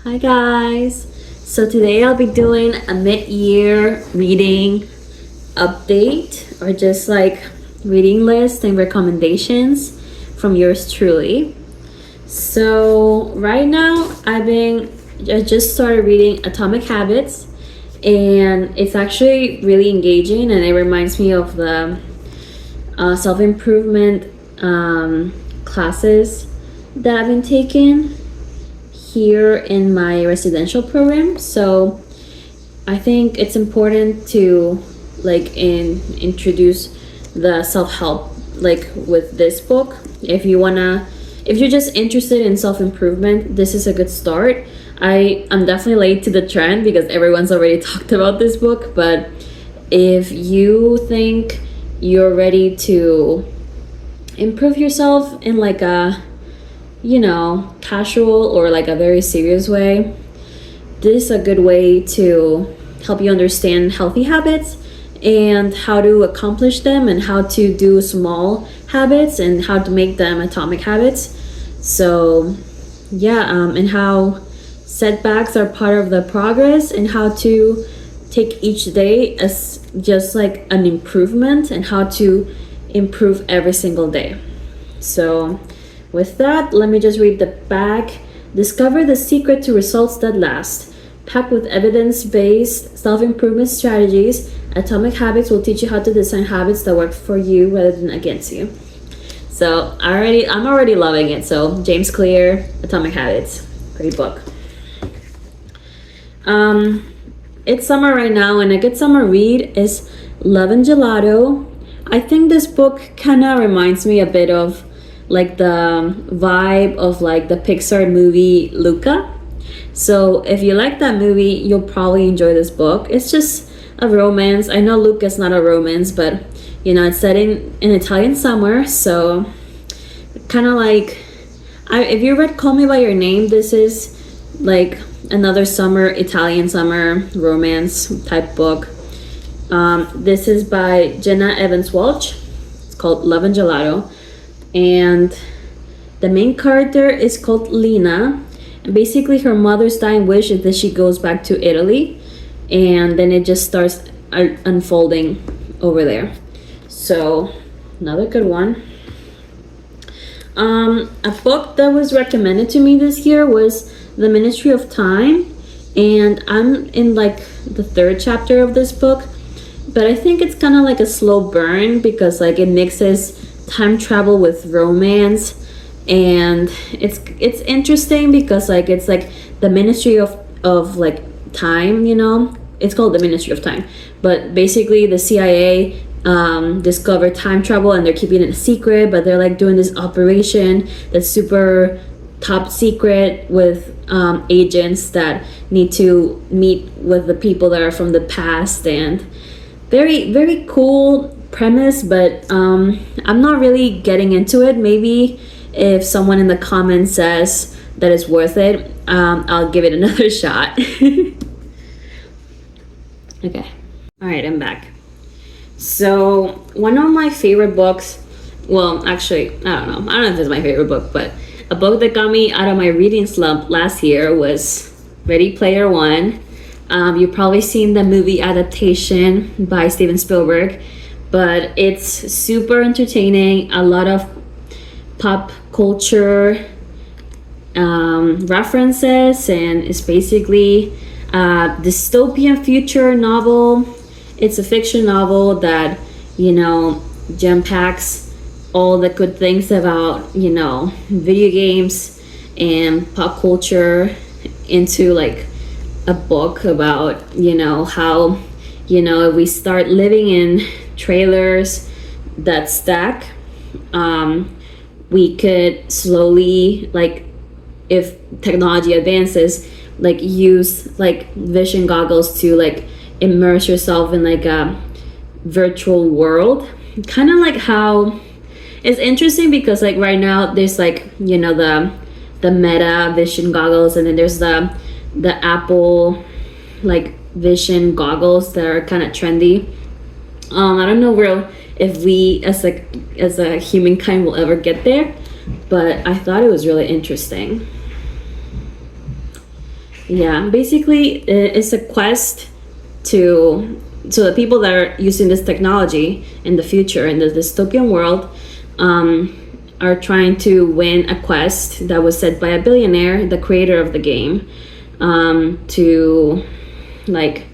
Hi guys! So today I'll be doing a mid-year reading update or just like reading list and recommendations from yours truly. So right now I just started reading Atomic Habits, and it's actually really engaging, and it reminds me of the self-improvement classes that I've been taking here in my residential program. So I think it's important to introduce the self-help like with this book. If you're just interested in self-improvement, this is a good start. I'm definitely late to the trend because everyone's already talked about this book, but if you think you're ready to improve yourself in like a casual or like a very serious way, this is a good way to help you understand healthy habits and how to accomplish them and how to do small habits and how to make them atomic habits. So and how setbacks are part of the progress and how to take each day as just like an improvement and how to improve every single day. So with that, let me just read the back. Discover the secret to results that last. Packed with evidence-based self-improvement strategies, Atomic Habits will teach you how to design habits that work for you rather than against you. So I'm already loving it. So James Clear, Atomic Habits, great book. It's summer right now, and a good summer read is Love and Gelato. I think this book kind of reminds me a bit of like the vibe of like the Pixar movie Luca. So if you like that movie, you'll probably enjoy this book. It's just a romance. I know Luca's not a romance, but it's set in Italian summer, so kind of like if you read Call Me by Your Name, this is like another Italian summer romance type book. This is by Jenna Evans Walsh. It's called Love and Gelato. And the main character is called Lina, and basically her mother's dying wish is that she goes back to Italy, and then it just starts unfolding over there. So another good one. A book that was recommended to me this year was The Ministry of Time, and I'm in like the third chapter of this book, but I think it's kind of like a slow burn because like it mixes time travel with romance, and it's interesting because like it's like the ministry of like time, it's called the Ministry of Time, but basically the CIA discovered time travel and they're keeping it a secret, but they're like doing this operation that's super top secret with agents that need to meet with the people that are from the past, and very very cool premise, but I'm not really getting into it. Maybe if someone in the comments says that it's worth it, I'll give it another shot. Okay, all right, I'm back. So one of my favorite books, well actually I don't know if it's my favorite book, but a book that got me out of my reading slump last year was Ready Player One. You've probably seen the movie adaptation by Steven Spielberg, but it's super entertaining. A lot of pop culture references, and it's basically a dystopian future novel. It's a fiction novel that jam packs all the good things about video games and pop culture into like a book about how if we start living in trailers that stack, we could slowly, like if technology advances, like use like vision goggles to like immerse yourself in like a virtual world. Kind of like how it's interesting because like right now there's like the Meta vision goggles, and then there's the Apple like vision goggles that are kind of trendy. I don't know if we as a humankind will ever get there, but I thought it was really interesting. Yeah, basically, it's a quest to so the people that are using this technology in the future in the dystopian world are trying to win a quest that was set by a billionaire, the creator of the game, to like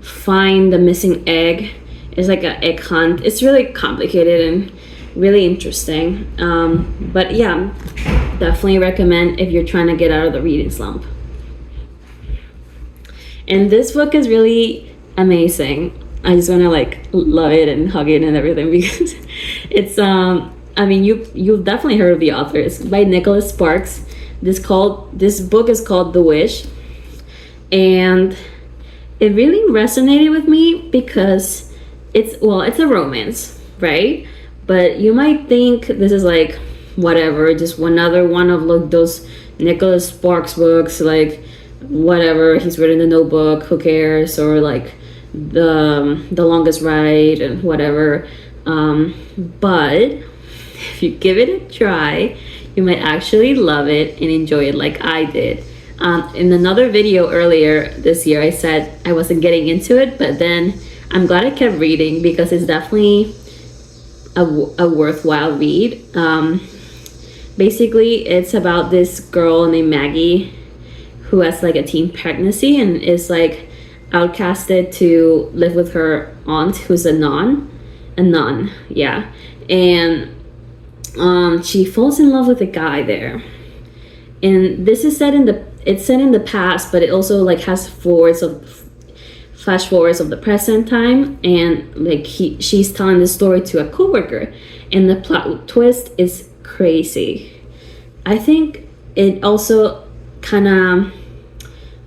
find the missing egg. It's like an egg hunt. It's really complicated and really interesting. But yeah, definitely recommend if you're trying to get out of the reading slump. And this book is really amazing. I just want to like love it and hug it and everything because it's I mean you've definitely heard of the author. It's by Nicholas Sparks. This book is called The Wish, and it really resonated with me because it's a romance, right? But you might think this is like whatever, just another one of like those Nicholas Sparks books, like whatever, he's written The Notebook, who cares, or like the Longest Ride and whatever. But if you give it a try, you might actually love it and enjoy it like I did. In another video earlier this year, I said I wasn't getting into it, but then I'm glad I kept reading because it's definitely a worthwhile read. Basically, it's about this girl named Maggie who has like a teen pregnancy and is like outcasted to live with her aunt who's a nun, yeah. And she falls in love with a guy there. And this is set in the past, but it also like has flash forwards of the present time, and like she's telling the story to a coworker, and the plot twist is crazy. I think it also kind of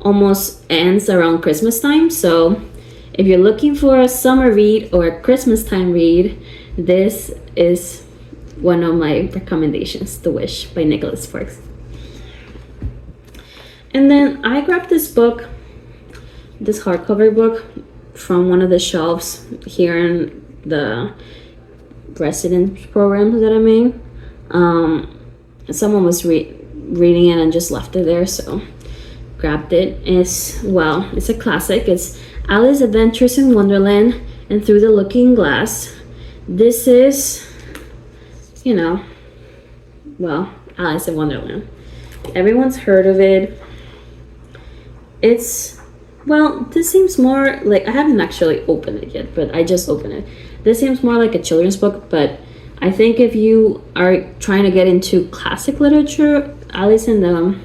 almost ends around Christmas time, so if you're looking for a summer read or a Christmas time read, this is one of my recommendations, The Wish by Nicholas Sparks. And then I grabbed this hardcover book from one of the shelves here in the residence programs that I'm in. Someone was reading it and just left it there, so grabbed it. It's a classic. It's Alice's Adventures in Wonderland and Through the Looking Glass. This is, Alice in Wonderland. Everyone's heard of it. This seems more like, I haven't actually opened it yet, but I just opened it. This seems more like a children's book, but I think if you are trying to get into classic literature, Alice in the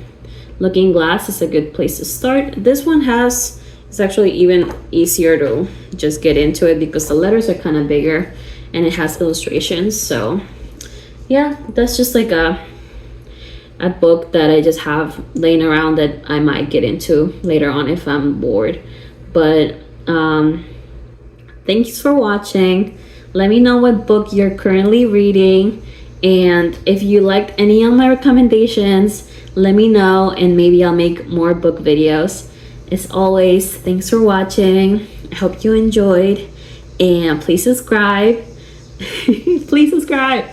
Looking Glass is a good place to start. This one it's actually even easier to just get into it because the letters are kind of bigger and it has illustrations. So yeah, that's just like a book that I just have laying around that I might get into later on if I'm bored. But thanks for watching. Let me know what book you're currently reading, and if you liked any of my recommendations, let me know and maybe I'll make more book videos. As always, thanks for watching. I hope you enjoyed, and please subscribe. Please subscribe.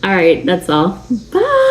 All right, that's all. Bye.